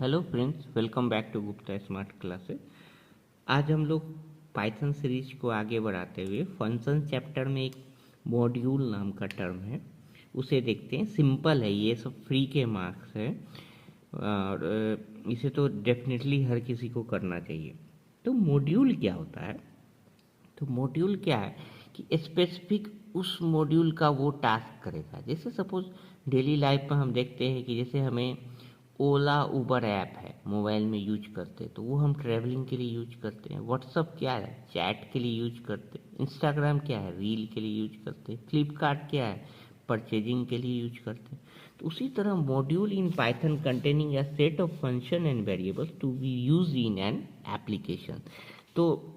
Hello friends, welcome back to Gupta smart classes. आज हम लोग पाइथन सीरीज को आगे बढ़ाते हुए फंक्शन चैप्टर में एक मॉड्यूल नाम का टर्म है, उसे देखते हैं। सिंपल है, ये सब फ्री के मार्क्स है और इसे तो डेफिनेटली हर किसी को करना चाहिए। तो मॉड्यूल क्या होता है? तो मॉड्यूल क्या है कि स्पेसिफिक उस मॉड्यूल का वो टास्क करेगा। जैसे सपोज डेली लाइफ में हम देखते हैं कि जैसे हमें ओला उबर ऐप है, मोबाइल में यूज करते हैं, तो वो हम ट्रैवलिंग के लिए यूज करते हैं। व्हाट्सअप क्या है, चैट के लिए यूज करते हैं। इंस्टाग्राम क्या है, रील के लिए यूज करते हैं। फ्लिपकार्ट क्या है, परचेजिंग के लिए यूज करते हैं। तो उसी तरह module in Python containing a set of function and variables to be use in an application. तो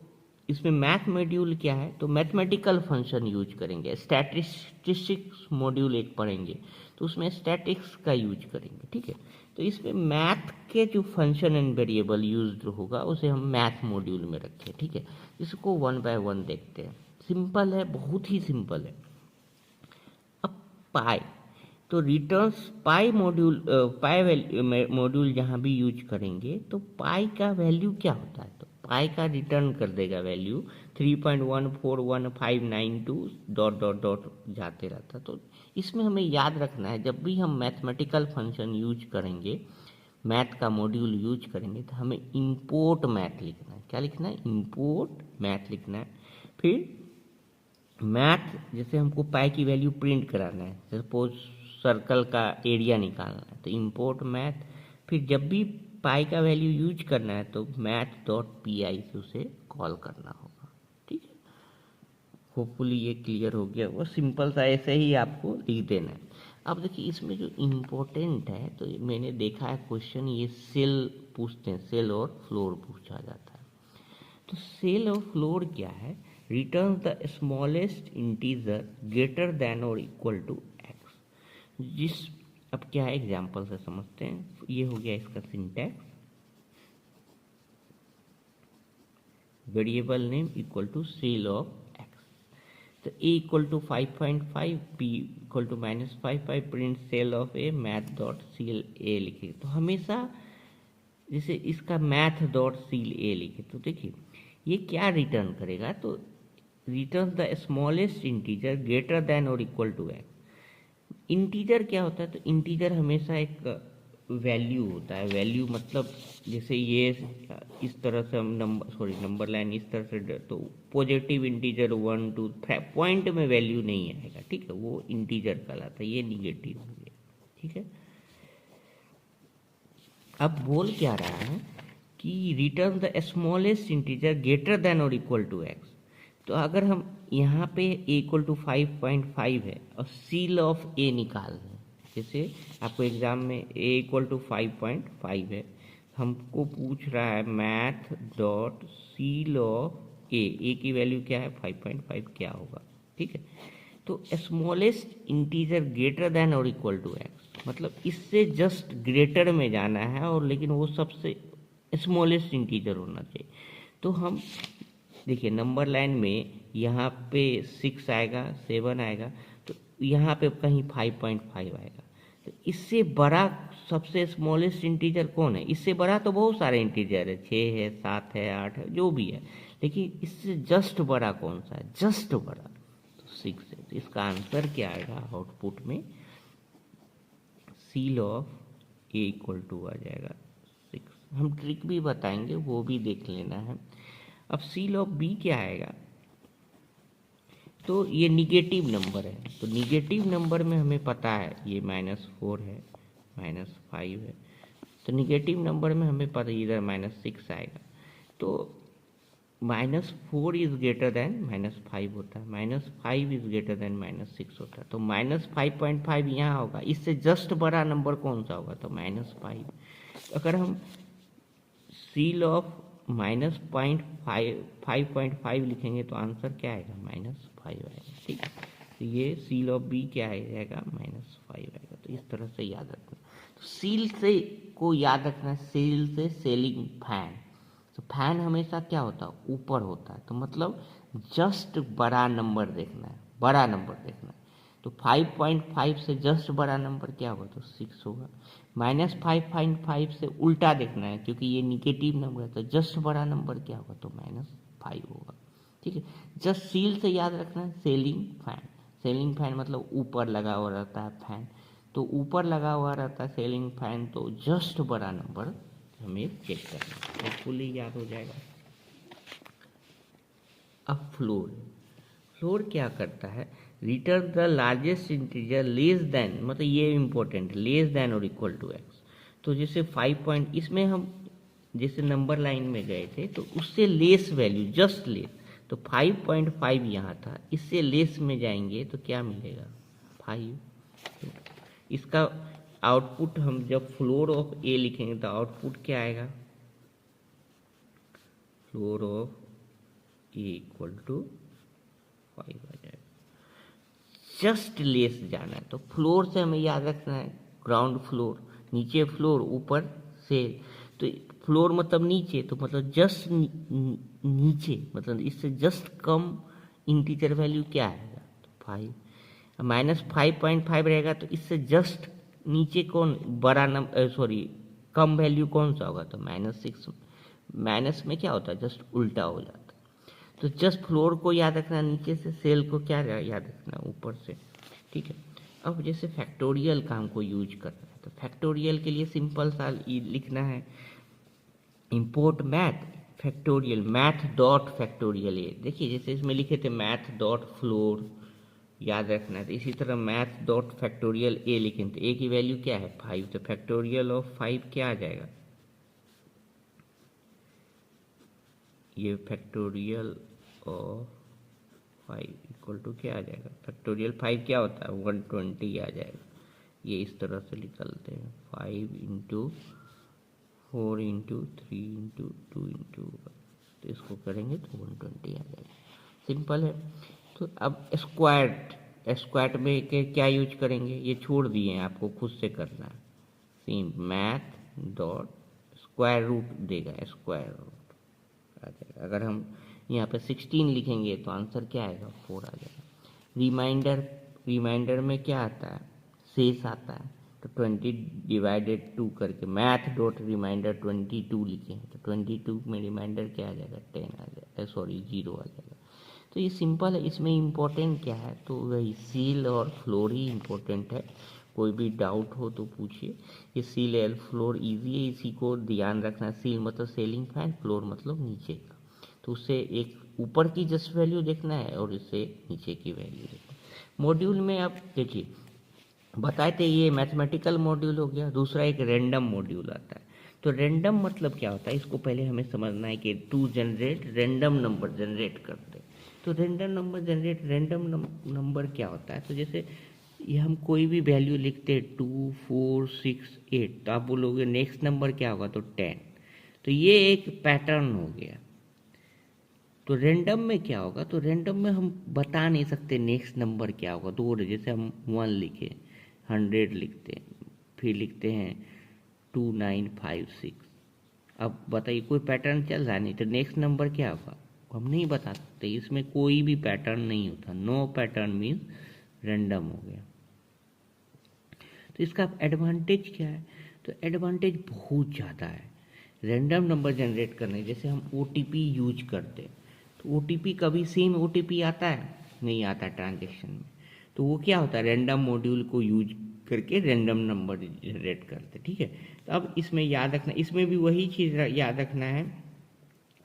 इसमें मैथ मॉड्यूल क्या है, तो मैथमेटिकल फंक्शन यूज करेंगे। स्टैटिस्टिक्स मॉड्यूल एक पढ़ेंगे तो उसमें स्टैटिक्स का यूज करेंगे, ठीक है। तो इसमें मैथ के जो फंक्शन एंड वेरिएबल यूज होगा उसे हम मैथ मॉड्यूल में रखें, ठीक है। इसको वन बाय वन देखते हैं। सिंपल है, बहुत ही सिंपल है। अब पाई, तो रिटर्न्स पाई मॉड्यूल, पाई मॉड्यूल जहाँ भी यूज करेंगे तो पाई का वैल्यू क्या होता है, तो पाई का रिटर्न कर देगा वैल्यू 3.141592 डॉट डॉट डॉट जाते रहता। तो इसमें हमें याद रखना है, जब भी हम मैथमेटिकल फंक्शन यूज करेंगे, मैथ का मॉड्यूल यूज करेंगे, तो हमें इंपोर्ट मैथ लिखना है। क्या लिखना है? इंपोर्ट मैथ लिखना है। फिर मैथ, जैसे हमको पाई की वैल्यू प्रिंट कराना है, सपोज सर्कल का एरिया निकालना है, तो इंपोर्ट मैथ। फिर जब भी पाई का वैल्यू यूज करना है तो मैथ डॉट पी आई से उसे कॉल करना होगा, ठीक है। होपफुली ये क्लियर हो गया। वो सिंपल सा ऐसे ही आपको लिख देना है। अब देखिए इसमें जो इम्पोर्टेंट है, तो मैंने देखा है क्वेश्चन ये सेल पूछते हैं, सेल और फ्लोर पूछा जाता है। तो सेल और फ्लोर क्या है? Return the smallest integer greater than और इक्वल टू एक्स। जिस, अब क्या है एग्जाम्पल से समझते हैं। ये हो गया इसका syntax. Variable name equal to ceil of x. तो a equal to 5.5, b equal to -5 print ceil of a math dot ceil a लिखे। तो हमेशा जैसे इसका मैथ डॉट सील ए लिखे, तो देखिए ये क्या रिटर्न करेगा, तो return the smallest integer greater than और इक्वल टू एक्स। इंटीजर क्या होता है, तो इंटीजर हमेशा एक वैल्यू होता है। वैल्यू मतलब जैसे ये इस तरह से हम नंबर लाइन इस तरह से, तो पॉजिटिव इंटीजर 1 2 पॉइंट में वैल्यू नहीं आएगा, ठीक है, वो इंटीजर कहलाता है। ये निगेटिव हो गया, ठीक है। अब बोल क्या रहा है कि return the smallest integer greater than और इक्वल टू एक्स। तो अगर हम यहाँ पे a इक्वल टू 5.5 है और सील ऑफ ए निकाल दें, जैसे आपको एग्जाम में a इक्वल टू 5.5 है, हमको पूछ रहा है मैथ डॉट सील ऑफ ए की वैल्यू क्या है, 5.5 क्या होगा, ठीक है। तो स्मॉलेस्ट इंटीजर ग्रेटर देन और इक्वल टू एक्स, मतलब इससे जस्ट ग्रेटर में जाना है, और लेकिन वो सबसे स्मॉलेस्ट इंटीजर होना चाहिए। तो हम देखिए नंबर लाइन में यहाँ पे 6 आएगा, 7 आएगा, तो यहाँ पे कहीं 5.5 आएगा। तो इससे बड़ा सबसे स्मॉलेस्ट इंटीजर कौन है? इससे बड़ा तो बहुत सारे इंटीजर है, 6 है, 7 है, 8 है, जो भी है, लेकिन इससे जस्ट बड़ा कौन सा है? जस्ट बड़ा तो 6 है। तो इसका आंसर क्या आएगा आउटपुट में? Ceil of a equal to आ जाएगा 6। हम ट्रिक भी बताएंगे, वो भी देख लेना है। अब सील ऑफ बी क्या आएगा, तो ये निगेटिव नंबर है। तो निगेटिव नंबर में हमें पता है ये -4 है, -5 है। तो निगेटिव नंबर में हमें पता इधर -6 आएगा। तो -4 इज ग्रेटर देन -5 होता है, -5 इज ग्रेटर देन -6 होता है। तो -5.5 यहाँ होगा। इससे जस्ट बड़ा नंबर कौन सा होगा, तो -5। अगर हम सील ऑफ -5.5 लिखेंगे तो आंसर क्या आएगा, -5 आएगा, ठीक है। तो ये सील ऑफ बी क्या आएगा, -5 आएगा। तो इस तरह से याद रखना। तो सील से को याद रखना, सील से सेलिंग फैन। तो फैन हमेशा क्या होता है, ऊपर होता है। तो मतलब जस्ट बड़ा नंबर देखना है, बड़ा नंबर देखना है। तो 5.5 से जस्ट बड़ा नंबर क्या होगा, तो 6 होगा। -5.5 से उल्टा देखना है, क्योंकि ये निगेटिव नंबर है, तो जस्ट बड़ा नंबर क्या होगा, तो -5 होगा। ठीक है, जस्ट सील से याद रखना है सीलिंग फैन। सीलिंग फैन मतलब ऊपर लगा हुआ रहता है फैन, तो ऊपर लगा हुआ रहता है सीलिंग फैन, तो जस्ट बड़ा नंबर हमें चेक करना है, तो फुली याद हो जाएगा। अब फ्लोर, फ्लोर क्या करता है, return the largest integer less than, मतलब ये इम्पोर्टेंट, लेस देन और इक्वल टू एक्स। तो जैसे 5 पॉइंट, इसमें हम जैसे नंबर लाइन में गए थे तो उससे लेस वैल्यू, जस्ट लेस, तो 5.5 यहाँ था, इससे लेस में जाएंगे तो क्या मिलेगा 5। तो इसका आउटपुट हम जब फ्लोर ऑफ ए लिखेंगे तो आउटपुट क्या आएगा, floor of a equal to 5 आ जाएगा। जस्ट लेस जाना है, तो फ्लोर से हमें याद रखना है ग्राउंड फ्लोर, नीचे फ्लोर, ऊपर से, तो फ्लोर मतलब नीचे, तो मतलब जस्ट नीचे, मतलब इससे जस्ट कम इंटीजर वैल्यू क्या आएगा, तो 5। -5.5 रहेगा तो इससे जस्ट नीचे कौन बड़ा नंबर, सॉरी कम वैल्यू कौन सा होगा, तो -6। माइनस में क्या होता है, जस्ट उल्टा हो जाता है। तो जस्ट फ्लोर को याद रखना नीचे से, सेल को क्या याद रखना ऊपर से। ठीक है, अब जैसे फैक्टोरियल का हमको यूज करना है, तो फैक्टोरियल के लिए सिंपल सा लिखना है, import math factorial, math dot factorial a. देखिए जैसे इसमें लिखे थे मैथ डॉट फ्लोर, याद रखना है, तो इसी तरह मैथ डॉट फैक्टोरियल ए लिखें, तो ए की वैल्यू क्या है 5, तो फैक्टोरियल ऑफ 5 क्या आ जाएगा, ये फैक्टोरियल ऑफ 5 इक्वल टू क्या आ जाएगा, फैक्टोरियल 5 क्या होता है 120 आ जाएगा। ये इस तरह से निकलते हैं, 5 इंटू 4 इंटू 3 इंटू 2 इंटू, तो इसको करेंगे तो 120 आ जाएगा, सिंपल है। तो अब स्क्वायर में क्या यूज करेंगे, ये छोड़ दिए हैं, आपको खुद से करना है। Same math dot square root देगा, स्क्वायर रूट आ जाएगा। अगर हम यहाँ पे 16 लिखेंगे तो आंसर क्या आएगा 4 आ जाएगा। रिमाइंडर में क्या आता है, शेष आता है, तो 20/2 करके मैथ डॉट रिमाइंडर 22 लिखे हैं, तो 22 में रिमाइंडर क्या आ जाएगा 10 आ जाएगा, सॉरी 0 आ जाएगा। तो ये सिंपल है, इसमें इम्पोर्टेंट क्या है, तो वही सील और फ्लोर ही इम्पोर्टेंट है। कोई भी डाउट हो तो पूछिए। ये सील एल फ्लोर इजी है, इसी को ध्यान रखना। सील मतलब सेलिंग फैन, फ्लोर मतलब नीचे का, तो उससे एक ऊपर की जस्ट वैल्यू देखना है और इससे नीचे की वैल्यू देखना है। मॉड्यूल में आप देखिए बताए थे, ये मैथमेटिकल मॉड्यूल हो गया, दूसरा एक रैंडम मॉड्यूल आता है। तो रैंडम मतलब क्या होता है, इसको पहले हमें समझना है कि to generate random number generate करते हैं। तो रैंडम नंबर क्या होता है, तो जैसे ये हम कोई भी वैल्यू लिखते हैं 2 4 6 8, तो आप बोलोगे नेक्स्ट नंबर क्या होगा, तो 10। तो ये एक पैटर्न हो गया। तो रैंडम में क्या होगा, तो रैंडम में हम बता नहीं सकते नेक्स्ट नंबर क्या होगा, तो जैसे हम 1 लिखे, 100 लिखते हैं, फिर लिखते हैं 2956। अब बताइए कोई पैटर्न चल रहा नहीं, तो नेक्स्ट नंबर क्या होगा हम नहीं बता सकते, इसमें कोई भी पैटर्न नहीं होता। नो पैटर्न मीन्स रैंडम हो गया। तो इसका एडवांटेज क्या है, तो एडवांटेज बहुत ज़्यादा है रैंडम नंबर जनरेट करने। जैसे हम OTP यूज करते हैं, तो OTP कभी सेम OTP आता है, नहीं आता ट्रांजेक्शन में, तो वो क्या होता है, रैंडम मॉड्यूल को यूज करके रैंडम नंबर जनरेट करते। ठीक है, तो अब इसमें याद रखना, इसमें भी वही चीज़ याद रखना है,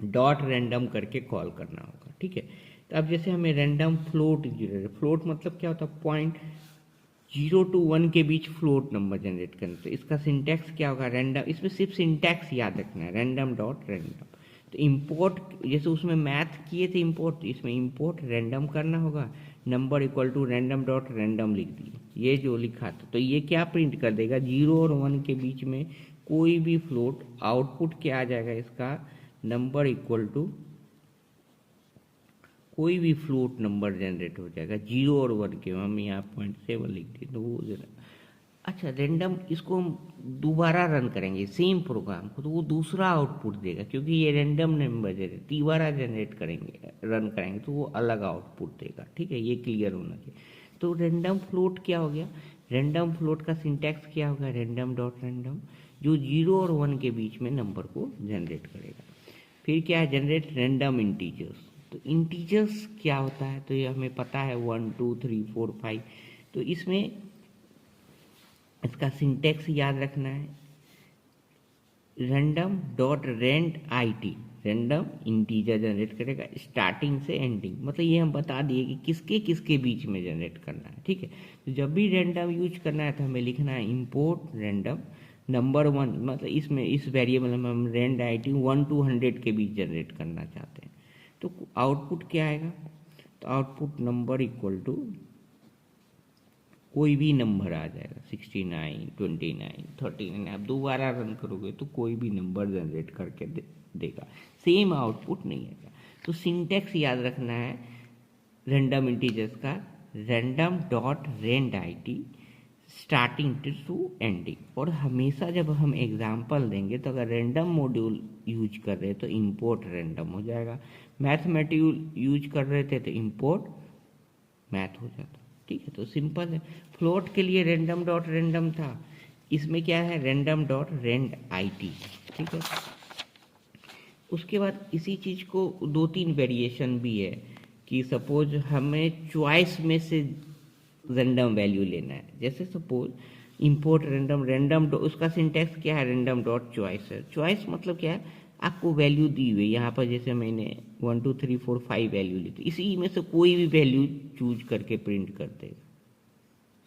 डॉट रैंडम करके कॉल करना होगा। ठीक है, तो अब जैसे हमें रैंडम फ्लोट मतलब क्या होता है, पॉइंट 0 to 1 के बीच फ्लोट नंबर जनरेट करना। तो इसका सिंटैक्स क्या होगा, रैंडम, इसमें सिर्फ सिंटैक्स याद रखना है, रैंडम डॉट रैंडम। तो इंपोर्ट, जैसे उसमें मैथ किए थे इंपोर्ट, तो इसमें इंपोर्ट रैंडम करना होगा, number equal to random dot random लिख दिए, ये जो लिखा था। तो ये क्या प्रिंट कर देगा, 0 और 1 के बीच में कोई भी फ्लोट, आउटपुट क्या आ जाएगा इसका, नंबर इक्वल टू कोई भी फ्लोट नंबर जनरेट हो जाएगा 0 और 1 के। हम यहाँ 0.7 लिख दिए, तो वो अच्छा रैंडम, इसको हम दोबारा रन करेंगे सेम प्रोग्राम को, तो वो दूसरा आउटपुट देगा, क्योंकि ये रैंडम नंबर जनरेट दोबारा जनरेट करेंगे, रन करेंगे, तो वो अलग आउटपुट देगा। ठीक है, ये क्लियर होना चाहिए। तो रैंडम फ्लोट क्या हो गया, रैंडम फ्लोट का सिंटैक्स क्या होगा, रैंडम डॉट रैंडम, जो 0 और 1 के बीच में नंबर को जनरेट करेगा। फिर क्या है, जनरेट रैंडम इंटीजर्स। तो इंटीजर्स क्या होता है, तो ये हमें पता है 1 2 3 4 5। तो इसमें इसका सिंटैक्स याद रखना है, random dot rand I T, random integer generate करेगा स्टार्टिंग से एंडिंग, मतलब ये हम बता दिए कि किसके किसके बीच में जनरेट करना है, ठीक है। तो जब भी रैंडम यूज करना है तो हमें लिखना है इंपोर्ट रैंडम नंबर 1, मतलब इसमें इस वेरिएबल में हम रेंड आई टी 1 to 100 के बीच जनरेट करना चाहते हैं। तो आउटपुट क्या आएगा, तो आउटपुट नंबर इक्वल टू कोई भी नंबर आ जाएगा, 69 29 39। आप दोबारा रन करोगे तो कोई भी नंबर जनरेट करके देगा, सेम आउटपुट नहीं आएगा। तो सिंटैक्स याद रखना है रैंडम इंटीजर्स का, random dot rand I T starting to ending. और हमेशा जब हम एग्जाम्पल देंगे तो अगर रैंडम मॉड्यूल यूज कर रहे तो इंपोर्ट रैंडम हो जाएगा, मैथमेटिक्स यूज कर रहे थे तो इंपोर्ट मैथ हो जाता, ठीक है। तो सिंपल है। फ्लोट के लिए रैंडम डॉट रैंडम था, इसमें क्या है random dot rand I T, ठीक है। उसके बाद इसी चीज़ को 2-3 वेरिएशन भी है कि सपोज हमें चॉइस में से रैंडम वैल्यू लेना है, जैसे सपोज इंपोर्ट रैंडम, रैंडम उसका सिंटैक्स क्या है, रैंडम डॉट चॉइस है। चॉइस मतलब क्या है, आपको वैल्यू दी हुई, यहाँ पर जैसे मैंने 1 2 3 4 5 वैल्यू ली, तो इसी में से कोई भी वैल्यू चूज करके प्रिंट कर देगा,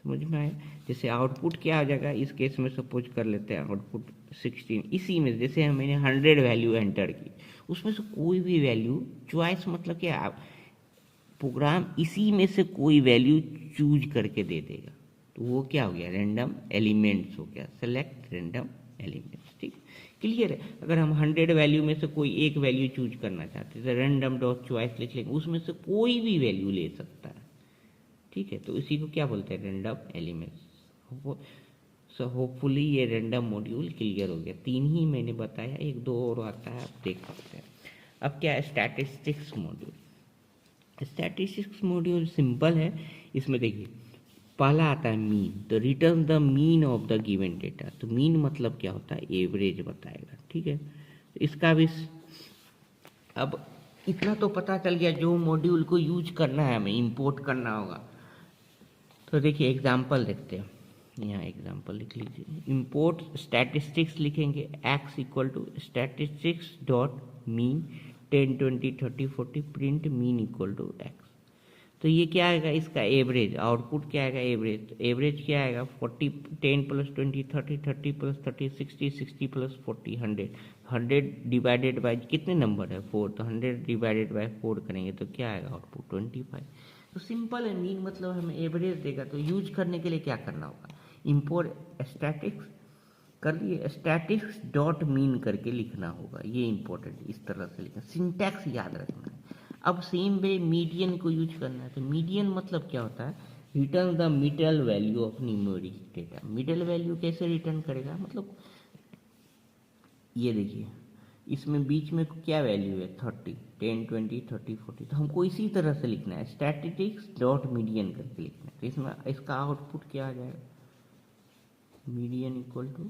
समझ में आया। जैसे आउटपुट क्या आ जाएगा, इस केस में सपोज कर लेते हैं आउटपुट 16, इसी में जैसे मैंने 100 वैल्यू एंटर की, उसमें से कोई भी वैल्यू, चॉइस मतलब क्या, प्रोग्राम इसी में से कोई वैल्यू चूज करके दे देगा, तो वो क्या हो गया, रैंडम एलिमेंट्स हो गया, सेलेक्ट रैंडम एलिमेंट्स, ठीक क्लियर है। अगर हम 100 वैल्यू में से कोई एक वैल्यू चूज करना चाहते हैं तो रैंडम डॉट चॉइस लिख लेंगे, उसमें से कोई भी वैल्यू ले सकता है, ठीक है। तो इसी को क्या बोलते हैं, रैंडम एलिमेंट्स। सो होपफुली ये रैंडम मॉड्यूल क्लियर हो गया। 3 ही मैंने बताया, 1-2 और आता है, आप देख सकते हैं। अब क्या है, statistics module. Statistics module simple है, इसमें देखिए पहला आता है मीन, तो return the mean of the given data. तो मीन मतलब क्या होता है, एवरेज बताएगा, ठीक है। तो इसका भी अब इतना तो पता चल गया, जो मॉड्यूल को यूज करना है हमें इंपोर्ट करना होगा। तो देखिए एग्जांपल देखते हैं, यहाँ एग्जांपल लिख लीजिए, इंपोर्ट स्टैटिस्टिक्स लिखेंगे, x equal to statistics dot mean 10 20 30 40 print mean equal to x। तो ये क्या आएगा, इसका एवरेज, आउटपुट क्या आएगा, एवरेज। तो एवरेज क्या आएगा, 40 10 + 20 30 30 + 30 60 60 + 40 100 100 डिवाइडेड बाय कितने नंबर है, 4, तो 100 डिवाइडेड बाय 4 करेंगे तो क्या आएगा आउटपुट 25। तो सिंपल है, मीन मतलब हमें एवरेज देगा। तो यूज करने के लिए क्या करना होगा, इंपोर्ट स्टैटिक्स कर लिए, स्टैटिक्स डॉट मीन करके लिखना होगा, ये इंपॉर्टेंट, इस तरह से लिखना, सिंटैक्स याद रखना है। अब सेम वे मीडियन को यूज करना है, तो मीडियन मतलब क्या होता है, return the middle value of numeric data. Middle value कैसे रिटर्न करेगा, मतलब ये देखिए इसमें बीच में क्या वैल्यू है, 30 10 20 30 40, तो हमको इसी तरह से लिखना है, स्टैटिस्टिक्स डॉट मीडियन करके लिखना है। तो इसमें इसका आउटपुट क्या आ जाएगा, मीडियन इक्वल टू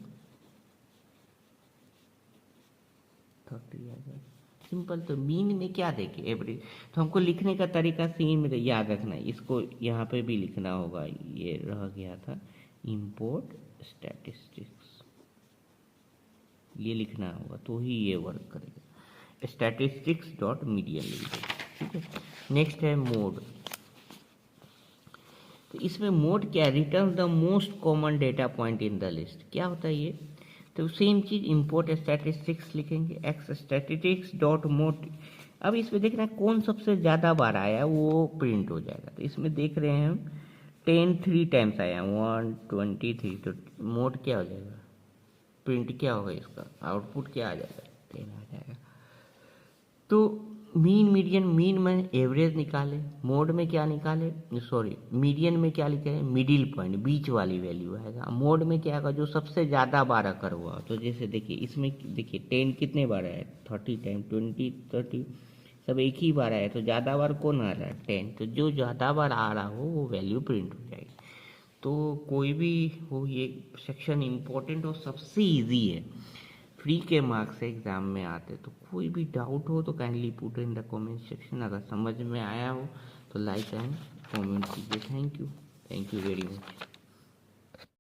30 आ जाएगा, सिंपल। तो मीन में क्या देखे, एवरेज। तो हमको लिखने का तरीका सेम में याद रखना है, इसको यहाँ पे भी लिखना होगा, ये रह गया था, इंपोर्ट स्टैटिस्टिक्स, ये लिखना होगा तो ही ये वर्क करेगा, स्टैटिस्टिक्स डॉट मीडियन लिख देगा, ठीक है। नेक्स्ट है मोड। तो इसमें मोड क्या है, return the most common data point in the list. क्या होता है ये, तो सेम चीज इंपोर्ट स्टैटिस्टिक्स लिखेंगे, एक्स स्टैटिस्टिक्स डॉट मोड। अब इसमें देखना है कौन सबसे ज़्यादा बार आया वो प्रिंट हो जाएगा। तो इसमें देख रहे हैं हम 10 3 टाइम्स आया, 1 23, तो मोड क्या हो जाएगा, प्रिंट क्या होगा, इसका आउटपुट क्या आ जाएगा, 10 आ जाएगा। तो मीन मीडियन, मीन में एवरेज निकाले, मोड में क्या निकाले, सॉरी मीडियन में क्या लिखे, मिडिल पॉइंट, बीच वाली वैल्यू आएगा। मोड में क्या आएगा, जो सबसे ज़्यादा बार अकर हुआ। तो जैसे देखिए इसमें देखिए 10 कितने बार आया, 30 टाइम 20 30 सब एक ही बार आया, तो ज़्यादा बार कौन आ रहा है, 10। तो जो ज़्यादा बार आ रहा हो वो वैल्यू प्रिंट हो जाएगी। तो कोई भी हो, ये सेक्शन इम्पोर्टेंट और सबसे इजी है, फ्री के मार्क्स एग्ज़ाम में आते। तो कोई भी डाउट हो तो kindly put in the comment section. अगर समझ में आया हो तो लाइक एंड कमेंट कीजिए। Thank you very much.